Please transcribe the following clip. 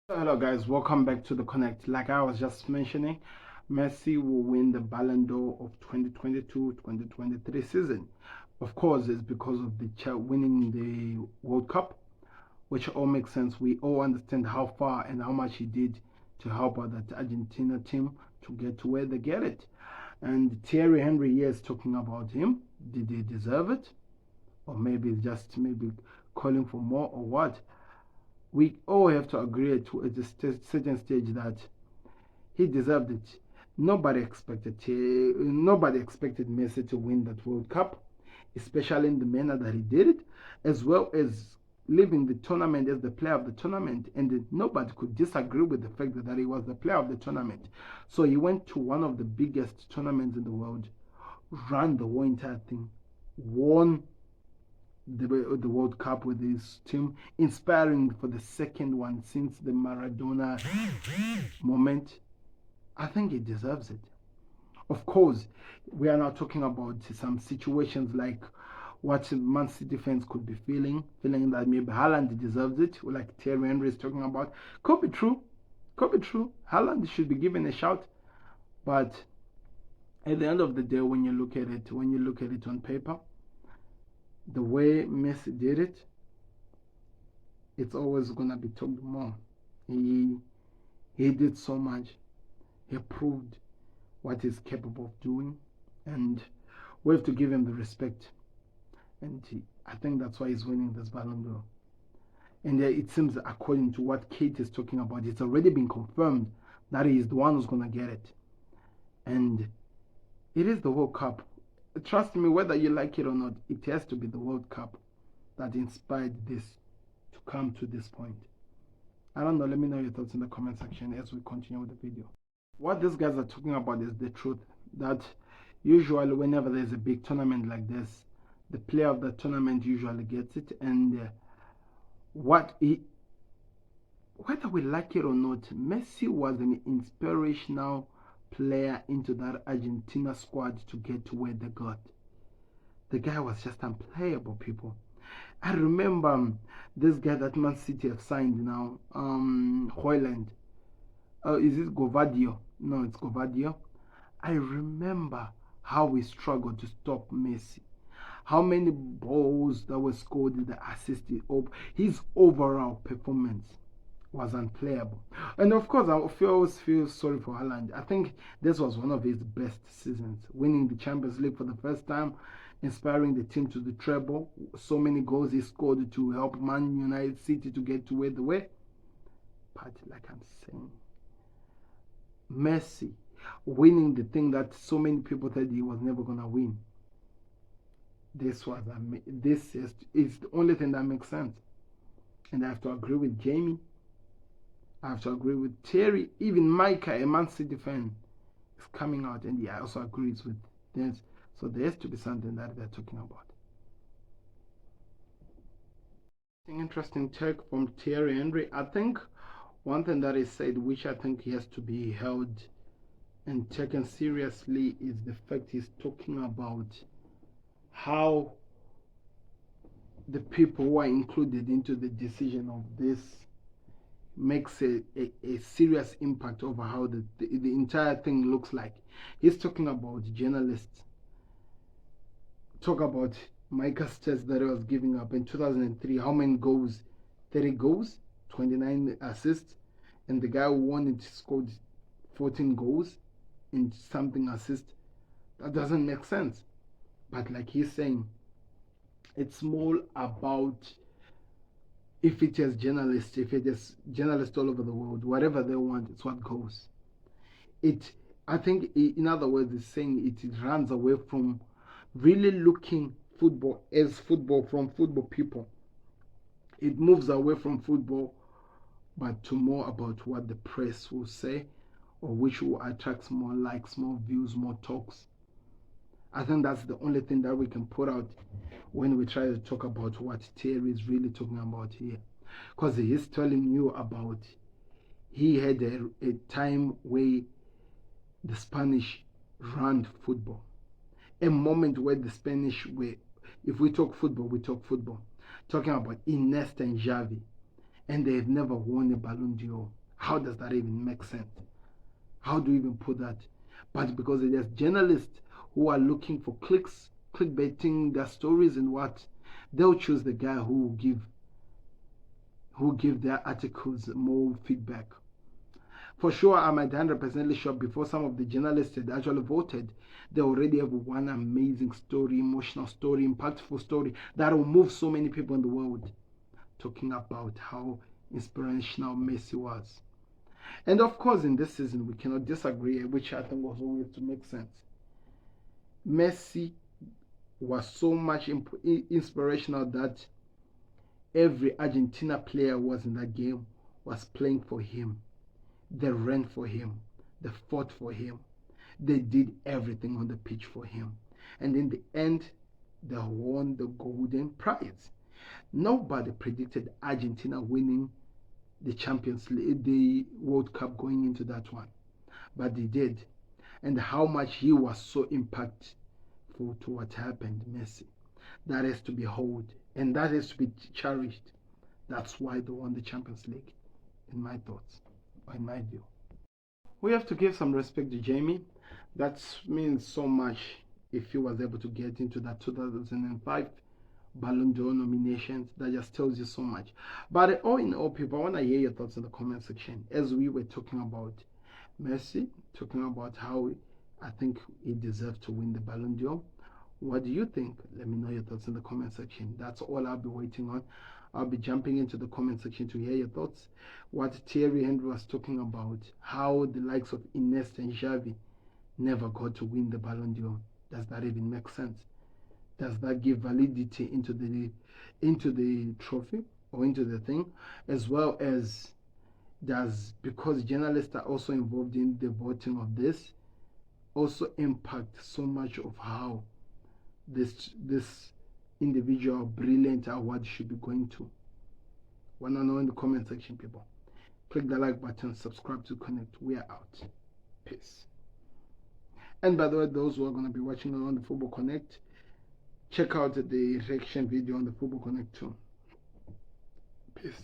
Hello guys, welcome back to the Connect. Like I was just mentioning, Messi will win the Ballon d'Or of 2022-2023 season. Of course, it's because of the winning the World Cup, which all makes sense. We all understand how far and how much he did to help out that Argentina team to get to where they get it. And Thierry Henry here is talking about him. Did he deserve it? Or maybe calling for more or what? We all have to agree at a certain stage that he deserved it. Nobody expected Messi to win that World Cup, especially in the manner that he did it, as well as leaving the tournament as the player of the tournament, and nobody could disagree with the fact that he was the player of the tournament. So he went to one of the biggest tournaments in the world, ran the whole entire thing, won the World Cup with his team, inspiring for the second one since the Maradona moment. I think he deserves it. Of course, we are now talking about some situations like what Man City fans could be feeling that maybe Haaland deserves it, like Thierry Henry is talking about. Could be true. Could be true. Haaland should be given a shout, but at the end of the day, when you look at it on paper, the way Messi did it, it's always gonna be talked more. He he did so much. He proved what he's capable of doing, and we have to give him the respect. And I think that's why he's winning this Ballon d'Or. And it seems, according to what Kate is talking about, it's already been confirmed that he is the one who's gonna get it. And it is the World Cup. Trust me, whether you like it or not, it has to be the World Cup that inspired this to come to this point. I don't know, let me know your thoughts in the comment section as we continue with the video. What these guys are talking about is the truth, that usually whenever there's a big tournament like this, the player of the tournament usually gets it. And whether we like it or not, Messi was an inspirational player into that Argentina squad to get to where they got. The guy was just unplayable, people. I remember this guy that Man City have signed now, Hoyland. Is it Govadio? No, it's Govadio. I remember how we struggled to stop Messi. How many balls that were scored in the assist. His overall performance was unplayable. And of course, I always feel sorry for Haaland. I think this was one of his best seasons, winning the Champions League for the first time, inspiring the team to the treble. So many goals he scored to help Man United City to get to where they were. But like I'm saying, Messi winning the thing that so many people said he was never gonna win. This is the only thing that makes sense. And I have to agree with Jamie. I have to agree with Thierry. Even Micah, a Man City fan, is coming out and he also agrees with this. So there has to be something that they're talking about. Interesting take from Thierry Henry. I think one thing that is said, which I think he has to be held and taken seriously, is the fact he's talking about how the people who are included into the decision of this makes a serious impact over how the entire thing looks like. He's talking about journalists. Talk about Micah stats that he was giving up in 2003. How many goals? 30 goals, 29 assists. And the guy who won it scored 14 goals and something assists. That doesn't make sense. But like he's saying, it's more about if it is journalists all over the world, whatever they want, it's what goes. I think, in other words, it's saying it runs away from really looking football as football from football people. It moves away from football, but to more about what the press will say, or which will attract more likes, more views, more talks. I think that's the only thing that we can put out when we try to talk about what Thierry is really talking about here. Because he's telling you about, he had a time where the Spanish ran football. A moment where the Spanish were, if we talk football, we talk football. Talking about Iniesta and Xavi. and they've never won a Ballon d'Or. How does that even make sense? How do you even put that? But because there's journalists who are looking for clicks, clickbaiting their stories and what, they'll choose the guy who give their articles more feedback. For sure, I'm 100% sure before some of the journalists had actually voted, they already have one amazing story, emotional story, impactful story that will move so many people in the world, talking about how inspirational Messi was. And of course, in this season, we cannot disagree, which I think was always to make sense. Messi was so much inspirational that every Argentina player was in that game was playing for him. They ran for him. They fought for him. They did everything on the pitch for him. And in the end, they won the golden prize. Nobody predicted Argentina winning the Champions League, the World Cup going into that one. But they did. And how much he was so impactful to what happened, Messi. That has to be held. And that has to be cherished. That's why they won the Champions League, in my thoughts, or in my view. We have to give some respect to Jamie. That means so much if he was able to get into that 2005 Ballon d'Or nominations. That just tells you so much. But all in all, people, I want to hear your thoughts in the comment section. As we were talking about Messi, talking about how I think he deserved to win the Ballon d'Or. What do you think? Let me know your thoughts in the comment section. That's all I'll be waiting on. I'll be jumping into the comment section to hear your thoughts. What Thierry Henry was talking about, how the likes of Iniesta and Xavi never got to win the Ballon d'Or. Does that even make sense? Does that give validity into the trophy or into the thing? As well as because journalists are also involved in the voting of this, also impact so much of how this individual brilliant award should be going to. Wanna know in the comment section, people. Click the like button, subscribe to Connect. We are out. Peace. And by the way, those who are going to be watching on the Football Connect, check out the reaction video on the Football Connect too. Peace.